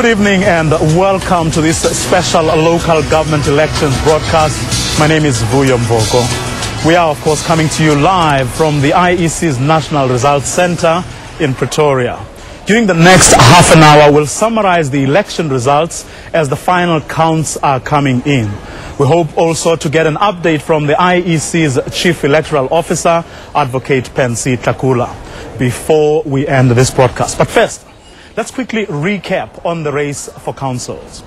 Good evening and welcome to this special local government elections broadcast. My name is Vuyo Mvoko. We are, of course, coming to you live from the IEC's National Results Center in Pretoria. During the next half an hour, we'll summarize the election results as the final counts are coming in. We hope also to get an update from the IEC's Chief Electoral Officer, Advocate Pensi Takula, before we end this broadcast. But first, let's quickly recap on the race for councils.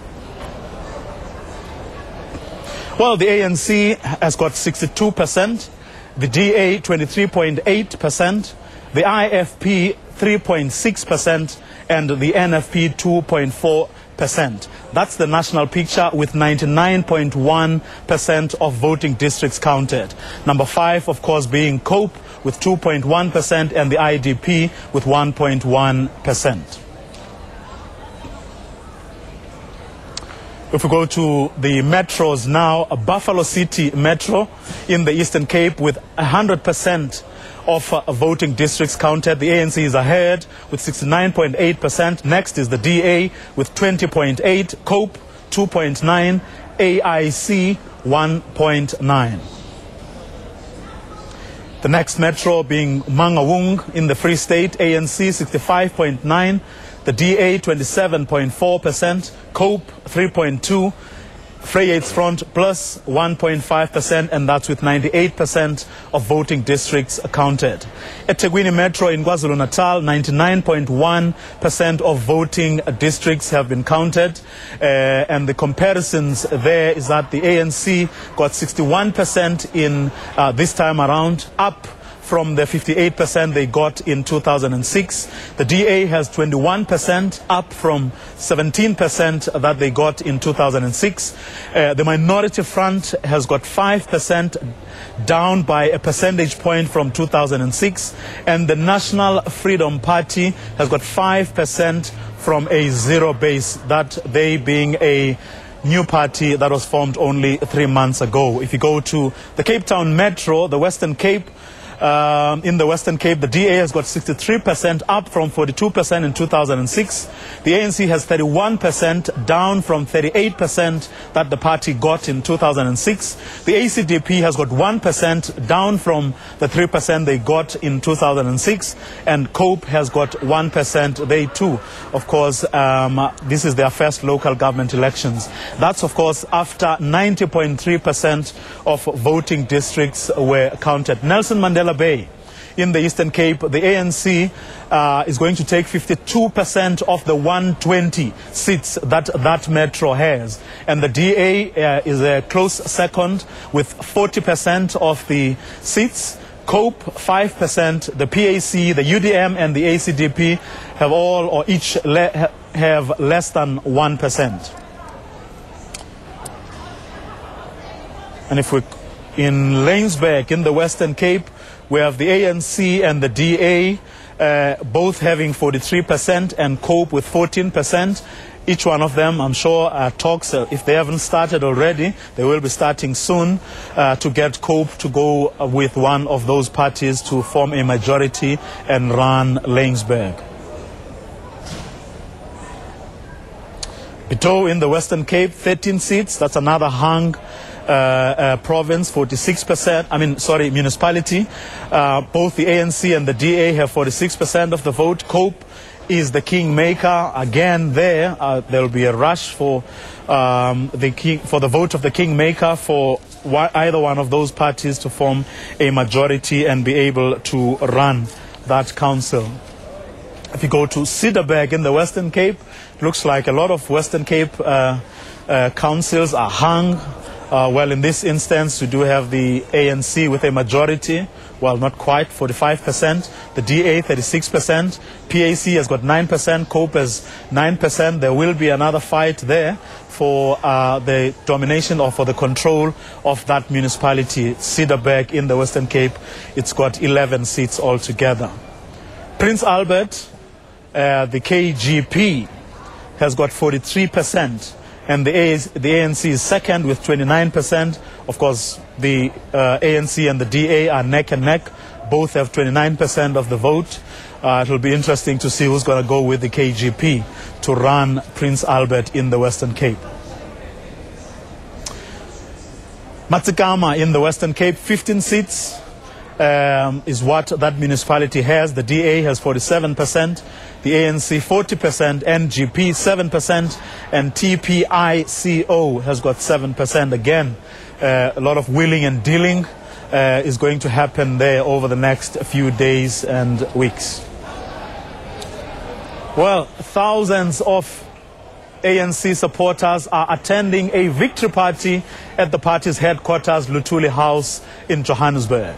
Well, the ANC has got 62%, the DA 23.8%, the IFP 3.6%, and the NFP 2.4%. That's the national picture with 99.1% of voting districts counted. Number 5, of course, being COPE with 2.1% and the IDP with 1.1%. If we go to the metros now, Buffalo City Metro in the Eastern Cape with 100% of voting districts counted. The ANC is ahead with 69.8%. Next is the DA with 20.8%, COPE 2.9%, AIC 1.9%. The next metro being Mangaung in the Free State, ANC 65.9%. The DA 27.4%, COPE 3.2%, Vryheids Front plus 1.5%, and that's with 98% of voting districts counted. At eThekwini Metro in KwaZulu-Natal, 99.1% of voting districts have been counted. And the comparisons there is that the ANC got 61% in this time around, up from the 58% they got in 2006. The DA has 21%, up from 17% that they got in 2006. The Minority Front has got 5%, down by a percentage point from 2006. And the National Freedom Party has got 5% from a zero base, that they being a new party that was formed only 3 months ago. If you go to the Cape Town Metro, the Western Cape, in the Western Cape, the DA has got 63%, up from 42% in 2006. The ANC has 31%, down from 38% that the party got in 2006. The ACDP has got 1%, down from the 3% they got in 2006. And COPE has got 1%. They too, of course, this is their first local government elections. That's, of course, after 90.3% of voting districts were counted. Nelson Mandela Bay in the Eastern Cape, the ANC is going to take 52% of the 120 seats that metro has, and the DA is a close second with 40% of the seats. COPE 5%, the PAC, the UDM, and the ACDP have all or each have less than 1%. And if we in Laingsburg in the Western Cape, we have the ANC and the DA both having 43% and COPE with 14%. Each one of them, I'm sure, talks, if they haven't started already, they will be starting soon to get COPE to go with one of those parties to form a majority and run Laingsburg. Pito in the Western Cape, 13 seats. That's another hung province, 46%, municipality. Both the ANC and the DA have 46% of the vote. COPE is the kingmaker. Again, there will be a rush for the vote of the kingmaker for either one of those parties to form a majority and be able to run that council. If you go to Cedarburg in the Western Cape, it looks like a lot of Western Cape councils are hung. Well, in this instance, we do have the ANC with a majority. Well, not quite, 45%. The DA, 36%. PAC has got 9%. COPE has 9%. There will be another fight there for the domination or for the control of that municipality. Cedarburg in the Western Cape, it's got 11 seats altogether. Prince Albert, the KGP, has got 43%. And the ANC is second with 29%. Of course, the ANC and the DA are neck and neck. both have 29% of the vote. It will be interesting to see who's going to go with the KGP to run Prince Albert in the Western Cape. Matsikama in the Western Cape, 15 seats is what that municipality has. The DA has 47%, the ANC 40%, NGP 7%, and TPICO has got 7%. Again, a lot of wheeling and dealing is going to happen there over the next few days and weeks. Well, thousands of ANC supporters are attending a victory party at the party's headquarters, Luthuli House in Johannesburg.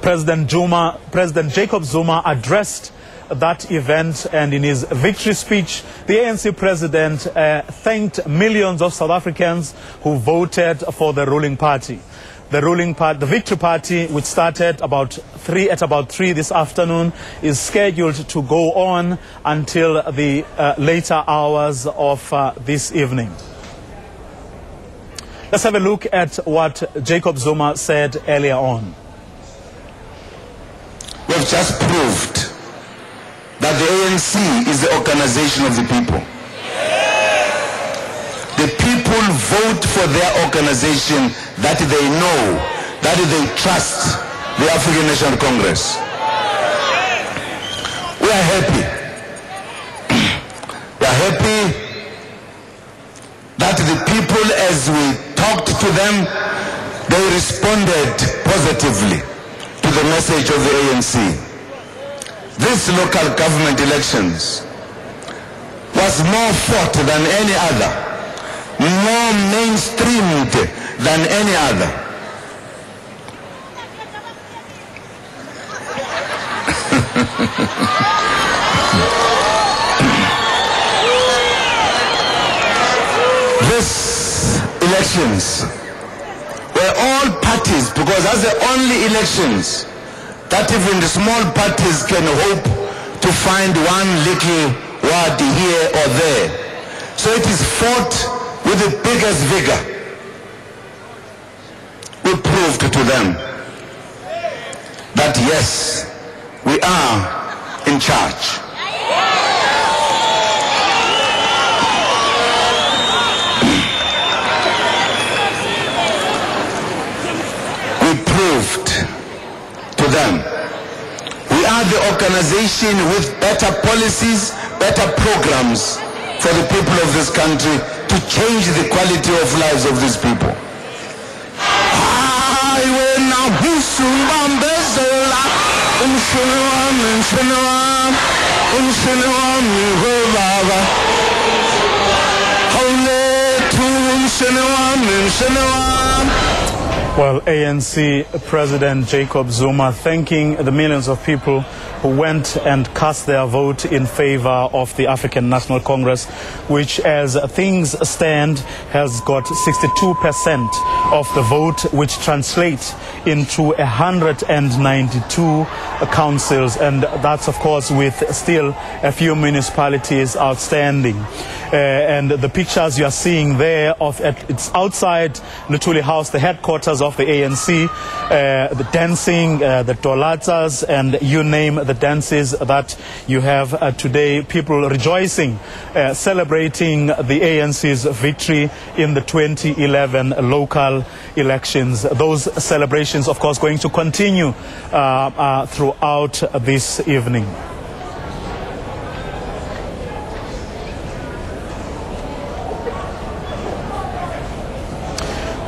President Jacob Zuma addressed that event, and in his victory speech, the ANC president thanked millions of South Africans who voted for the ruling party. The victory party, which started about 3 this afternoon, is scheduled to go on until the later hours of this evening. Let's have a look at what Jacob Zuma said earlier on. We've just proved that the ANC is the organization of the people. The people vote for their organization that they know, that they trust, the African National Congress. We are happy. We are happy that the people, as we talked to them, they responded positively to the message of the ANC. This local government elections was more fought than any other, more mainstreamed than any other. These elections were all parties, because that's the only elections that even the small parties can hope to find one little word here or there. So it is fought with the biggest vigor. We proved to them that yes, we are in charge. We proved to them we are the organization with better policies, better programs for the people of this country to change the quality of lives of these people. Well, ANC President Jacob Zuma thanking the millions of people who went and cast their vote in favor of the African National Congress, which, as things stand, has got 62% of the vote, which translates into 192 councils, and that's, of course, with still a few municipalities outstanding. And the pictures you are seeing there it's outside Luthuli House, the headquarters of the ANC, the dancing, the tolatas, and you name the dances that you have today. People rejoicing, celebrating the ANC's victory in the 2011 local elections. Those celebrations, of course, going to continue throughout this evening.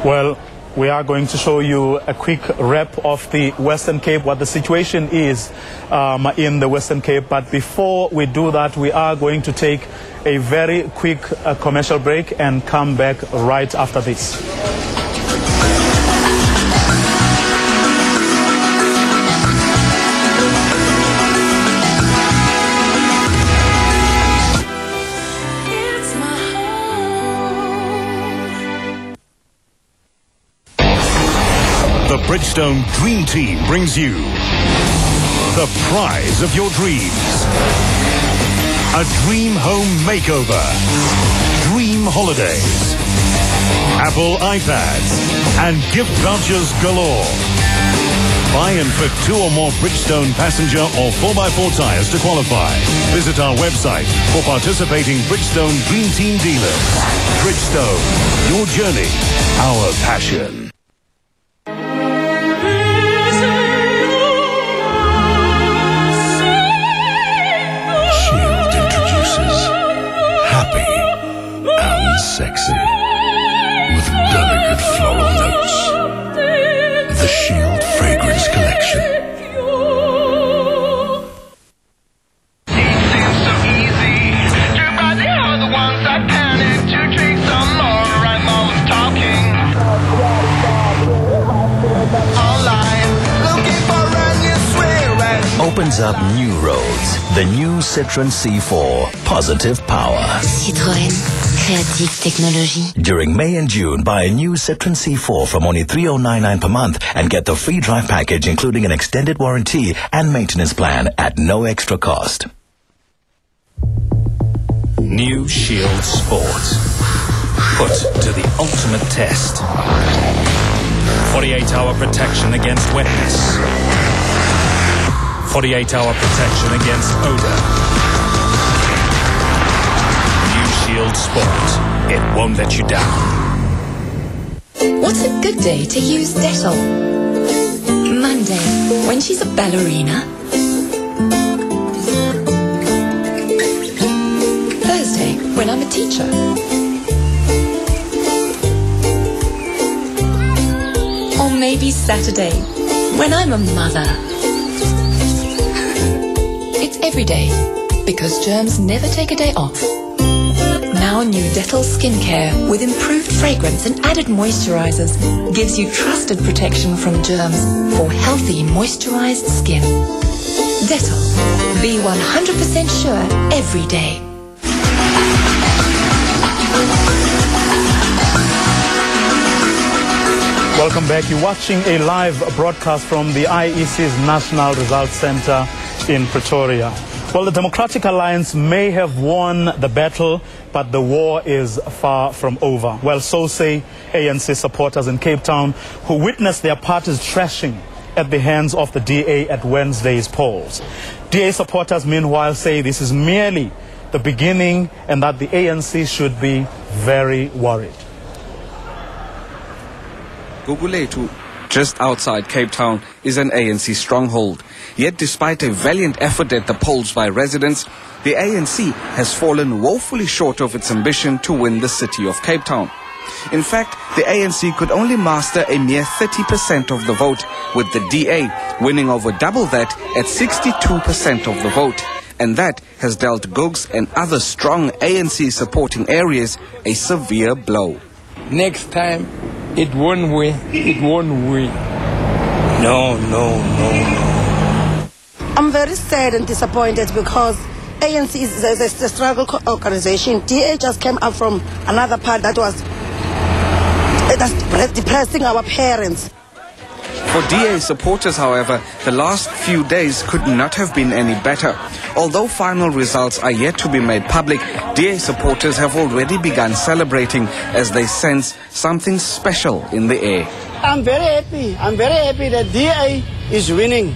Well, we are going to show you a quick wrap of the Western Cape, what the situation is in the Western Cape. But before we do that, we are going to take a very quick commercial break and come back right after this. The Bridgestone Dream Team brings you the prize of your dreams. A dream home makeover. Dream holidays. Apple iPads and gift vouchers galore. Buy and fit 2 or more Bridgestone passenger or 4x4 tires to qualify. Visit our website for participating Bridgestone Dream Team dealers. Bridgestone, your journey, our passion. Shield introduces happy and sexy with delicate floral notes. The Shield Fragrance Collection. Opens up new roads. The new Citroën C4. Positive power. Citroën. Creative technology. During May and June, buy a new Citroën C4 from only $3,099 per month and get the free drive package including an extended warranty and maintenance plan at no extra cost. New Shield Sport. Put to the ultimate test. 48-hour protection against wetness. 48-hour protection against odor. New Shield Sport. It won't let you down. What's a good day to use Dettol? Monday, when she's a ballerina. Thursday, when I'm a teacher. Or maybe Saturday, when I'm a mother. It's every day, because germs never take a day off. Now new Dettol skincare with improved fragrance and added moisturizers gives you trusted protection from germs for healthy moisturized skin. Dettol. Be 100% sure every day. Welcome back. You're watching a live broadcast from the IEC's National Results Center in Pretoria. Well, the Democratic Alliance may have won the battle, but the war is far from over. Well, so say ANC supporters in Cape Town who witnessed their parties trashing at the hands of the DA at Wednesday's polls. DA supporters, meanwhile, say this is merely the beginning and that the ANC should be very worried. Gugulethu, just outside Cape Town, is an ANC stronghold. Yet despite a valiant effort at the polls by residents, the ANC has fallen woefully short of its ambition to win the city of Cape Town. In fact, the ANC could only master a mere 30% of the vote, with the DA winning over double that at 62% of the vote. And that has dealt Gugs and other strong ANC supporting areas a severe blow. Next time, it won't win. It won't win. No. I'm very sad and disappointed because ANC is a struggle organization. DA just came up from another part that was depressing our parents. For DA supporters, however, the last few days could not have been any better. Although final results are yet to be made public, DA supporters have already begun celebrating as they sense something special in the air. I'm very happy. I'm very happy that DA is winning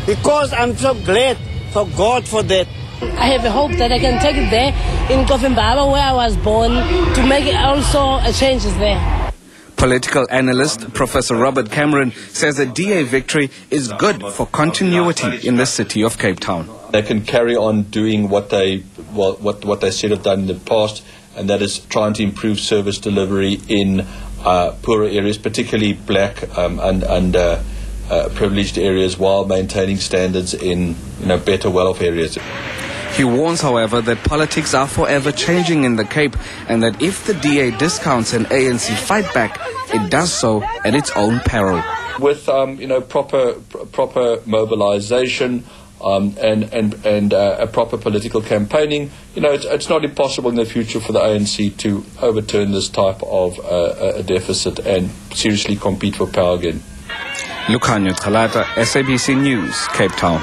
because I'm so glad for God for that. I have a hope that I can take it there in Kofimbaba, where I was born, to make it also a changes there. Political analyst Professor Robert Cameron says a DA victory is good for continuity in the city of Cape Town. They can carry on doing what they should have done in the past, and that is trying to improve service delivery in poorer areas, particularly black and privileged areas, while maintaining standards in better well-off areas. He warns, however, that politics are forever changing in the Cape, and that if the DA discounts an ANC fight back, it does so at its own peril. With proper mobilization and a proper political campaigning, it's not impossible in the future for the ANC to overturn this type of a deficit and seriously compete for power again. Lukhanyo Chalata, SABC News, Cape Town.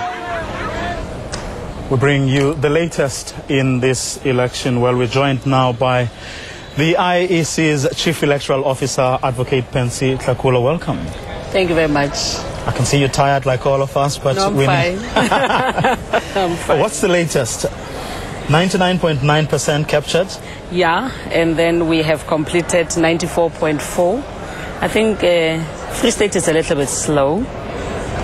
We bring you the latest in this election. Well, we're joined now by the IEC's Chief Electoral Officer, Advocate Pensi Tlakula. Welcome. Thank you very much. I can see you're tired like all of us, but no, I'm fine. I'm fine. What's the latest? 99.9% captured? Yeah, and then we have completed 94.4. I think Free State is a little bit slow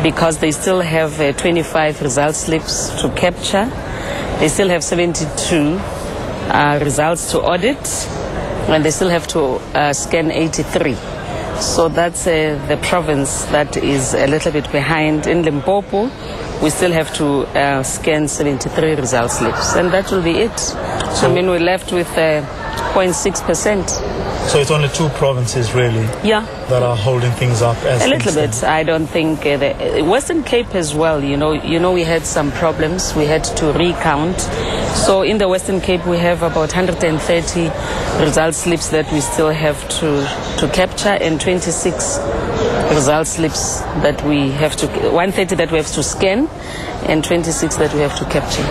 because they still have 25 result slips to capture. They still have 72 results to audit, and they still have to scan 83. So that's the province that is a little bit behind. In Limpopo, we still have to scan 73 result slips, and that will be it. So, I mean, we're left with 0.6%. So it's only 2 provinces, really, that are holding things up as a little bit. I don't think the Western Cape as well. You know, we had some problems. We had to recount. So in the Western Cape, we have about 130 result slips that we still have to capture, and 26 result slips that we have to 130 that we have to scan, and 26 that we have to capture.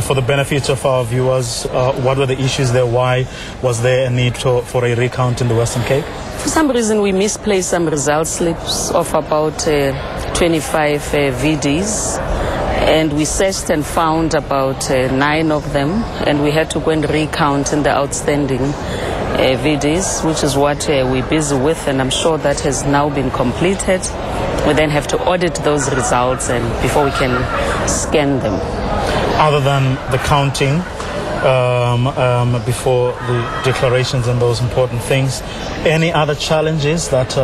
For the benefit of our viewers, what were the issues there? Why was there a need for a recount in the Western Cape? For some reason, we misplaced some result slips of about 25 VDs, and we searched and found about 9 of them, and we had to go and recount in the outstanding VDs, which is what we're busy with, and I'm sure that has now been completed. We then have to audit those results and before we can scan them. Other than the counting before the declarations and those important things, any other challenges that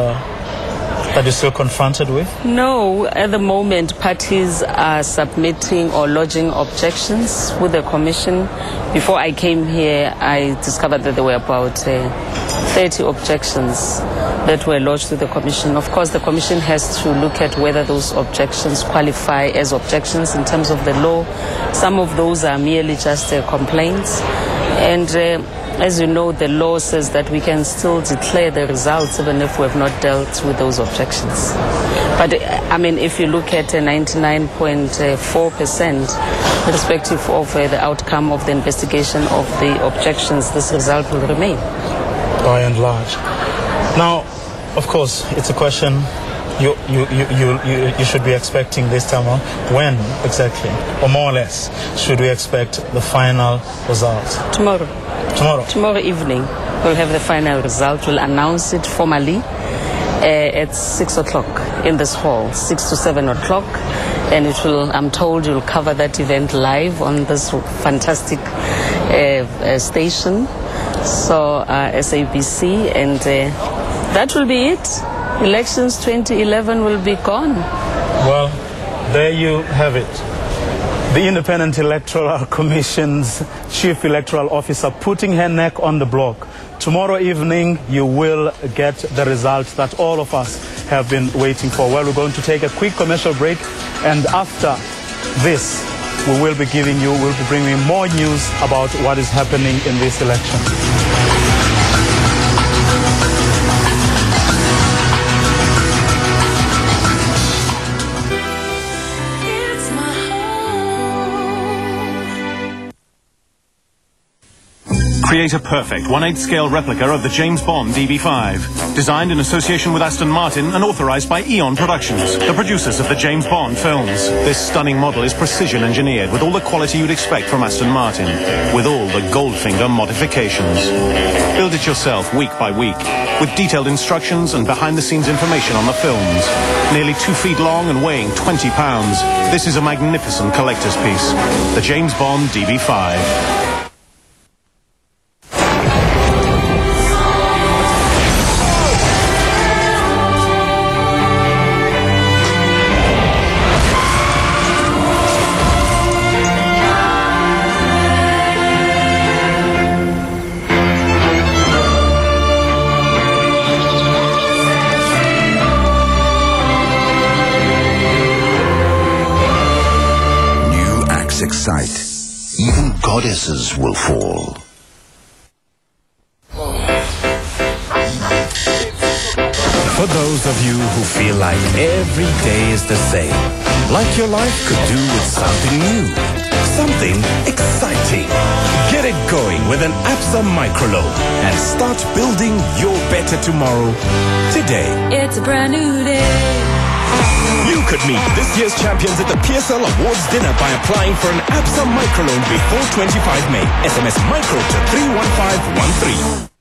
you're still confronted with? No, at the moment parties are submitting or lodging objections with the Commission. Before I came here, I discovered that there were about 30 objections that were lodged with the Commission. Of course, the Commission has to look at whether those objections qualify as objections in terms of the law. Some of those are merely just complaints. And as you know, the law says that we can still declare the results even if we have not dealt with those objections. But I mean, if you look at 99.4%, irrespective of the outcome of the investigation of the objections, this result will remain. By and large. Now, of course, it's a question you should be expecting this time on. When exactly, or more or less, should we expect the final results? Tomorrow. Tomorrow? Tomorrow evening, we'll have the final result. We'll announce it formally at 6 o'clock in this hall, 6 to 7 o'clock. And it will, I'm told, you'll cover that event live on this fantastic station. So SABC, and that will be it. Elections 2011 will be gone. Well, there you have it. The Independent Electoral Commission's Chief Electoral Officer putting her neck on the block. Tomorrow evening, you will get the results that all of us have been waiting for. Well, we're going to take a quick commercial break, and after this, we'll be bringing you more news about what is happening in this election. Create a perfect 1/8 scale replica of the James Bond DB5. Designed in association with Aston Martin and authorized by Eon Productions, the producers of the James Bond films. This stunning model is precision engineered with all the quality you'd expect from Aston Martin, with all the Goldfinger modifications. Build it yourself week by week, with detailed instructions and behind-the-scenes information on the films. Nearly 2 feet long and weighing 20 pounds. This is a magnificent collector's piece. The James Bond DB5. Excite. Even goddesses will fall. For those of you who feel like every day is the same, like your life could do with something new, something exciting. Get it going with an ABSA microloan and start building your better tomorrow today. It's a brand new day. You could meet this year's champions at the PSL Awards dinner by applying for an ABSA microloan before 25 May. SMS micro to 31513.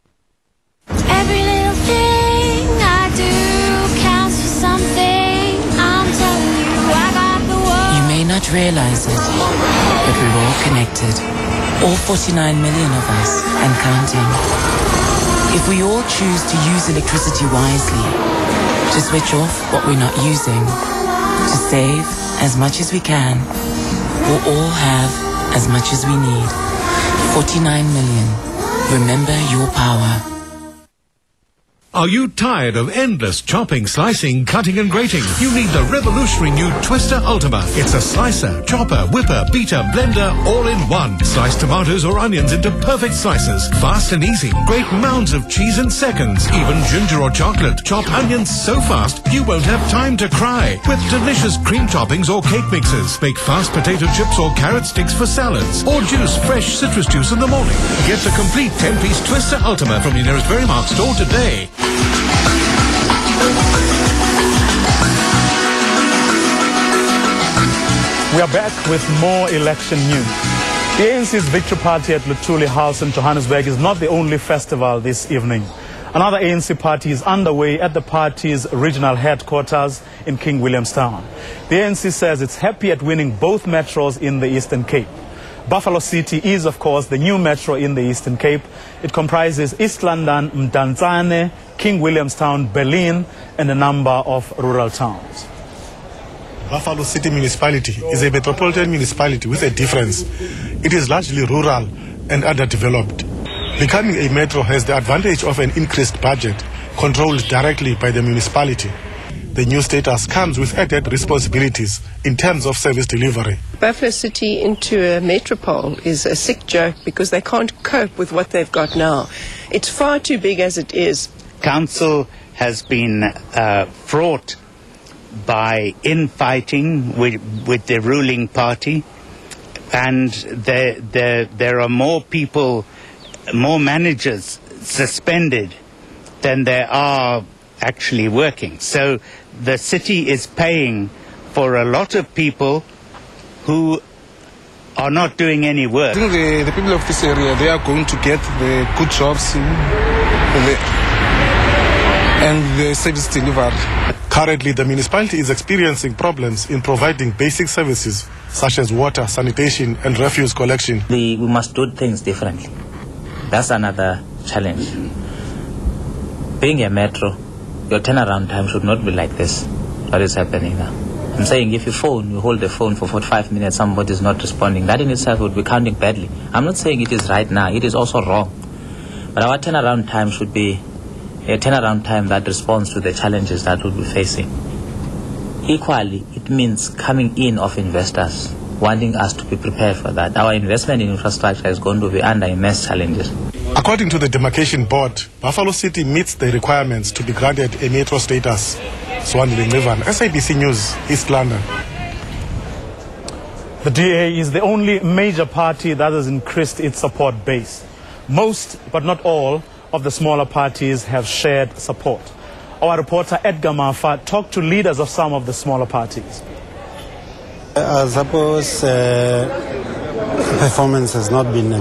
Every little thing I do counts for something. I'm telling you, I got the world. You may not realize it, but we're all connected. All 49 million of us and counting. If we all choose to use electricity wisely, to switch off what we're not using, to save as much as we can, we'll all have as much as we need. 49 million. Remember your power. Are you tired of endless chopping, slicing, cutting and grating? You need the revolutionary new Twister Ultima. It's a slicer, chopper, whipper, beater, blender, all in one. Slice tomatoes or onions into perfect slices. Fast and easy. Great mounds of cheese in seconds. Even ginger or chocolate. Chop onions so fast you won't have time to cry. With delicious cream toppings or cake mixes. Make fast potato chips or carrot sticks for salads. Or juice fresh citrus juice in the morning. Get the complete 10-piece Twister Ultima from your nearest Verymark store today. We are back with more election news. The ANC's Victory Party at Luthuli House in Johannesburg is not the only festival this evening. Another ANC party is underway at the party's regional headquarters in King Williamstown. The ANC says it's happy at winning both metros in the Eastern Cape. Buffalo City is, of course, the new metro in the Eastern Cape. It comprises East London, Mdantsane, King Williamstown, Berlin, and a number of rural towns. Buffalo City Municipality is a metropolitan municipality with a difference. It is largely rural and underdeveloped. Becoming a metro has the advantage of an increased budget controlled directly by the municipality. The new status comes with added responsibilities in terms of service delivery. Buffalo City into a metropole is a sick joke because they can't cope with what they've got now. It's far too big as it is. Council has been fraught by infighting with the ruling party, and there are more people, more managers suspended than there are actually working. So the city is paying for a lot of people who are not doing any work. I think the people of this area, they are going to get the good jobs and the service delivery. Currently, the municipality is experiencing problems in providing basic services such as water, sanitation and refuse collection. We must do things differently. That's another challenge. Being a metro, your turnaround time should not be like this, what is happening now. I'm saying if you hold the phone for 45 minutes, somebody is not responding, that in itself would be counting badly. I'm not saying it is right now, it is also wrong. But our turnaround time should be a turnaround time that responds to the challenges that we'll be facing. Equally, it means coming in of investors, wanting us to be prepared for that. Our investment in infrastructure is going to be under immense challenges. According to the demarcation board, Buffalo City meets the requirements to be granted a metro status. Swanley Nivan, SABC News, East London. The DA is the only major party that has increased its support base. Most, but not all, of the smaller parties have shared support. Our reporter Edgar Mafa talked to leaders of some of the smaller parties. I suppose performance has not been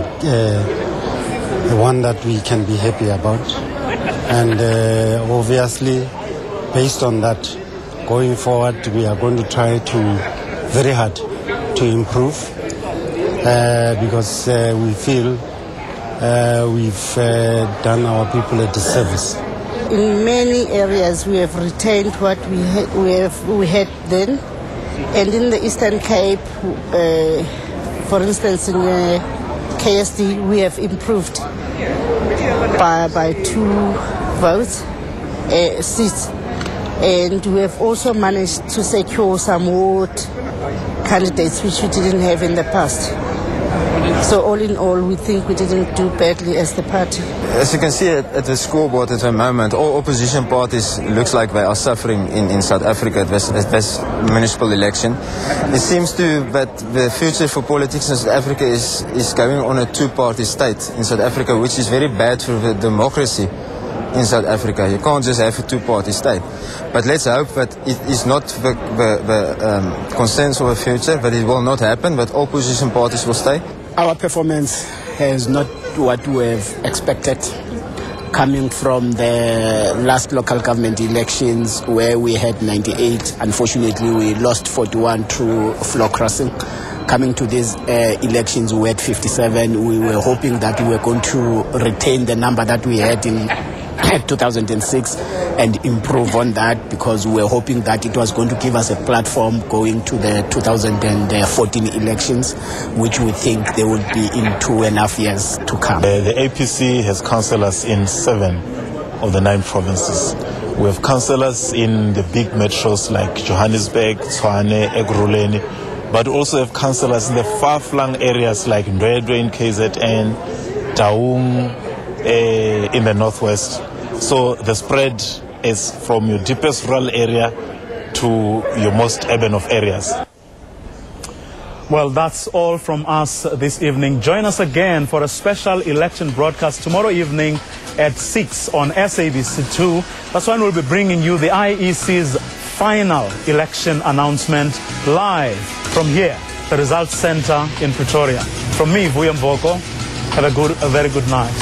one that we can be happy about. And obviously, based on that, going forward, we are going to try very hard to improve because we feel we've done our people a disservice. In many areas, we have retained what we had then, and in the Eastern Cape, for instance, in KSD, we have improved by 2 votes, seats, and we have also managed to secure some ward candidates which we didn't have in the past. So all in all, we think we didn't do badly as the party. As you can see at the scoreboard at the moment, all opposition parties looks like they are suffering in South Africa at this municipal election. It seems that the future for politics in South Africa is going on a two-party state in South Africa, which is very bad for the democracy in South Africa. You can't just have a two-party state. But let's hope that it is not the consensus of the future, that it will not happen, but all opposition parties will stay. Our performance has not what we have expected. Coming from the last local government elections where we had 98, unfortunately we lost 41 through floor crossing. Coming to these elections we had 57. We were hoping that we were going to retain the number that we had in 2006 and improve on that, because we were hoping that it was going to give us a platform going to the 2014 elections, which we think they would be in 2.5 years to come. The APC has councillors in 7 of the 9 provinces. We have councillors in the big metros like Johannesburg, Tshwane, Ekurhuleni, but also have councillors in the far-flung areas like Ndwedwe in KZN, Taung in the northwest. So the spread is from your deepest rural area to your most urban of areas. Well, that's all from us this evening. Join us again for a special election broadcast tomorrow evening at 6 on SABC2. That's when we'll be bringing you the IEC's final election announcement live from here, the Results Center in Pretoria. From me, Vuyo Mvoko, have a very good night.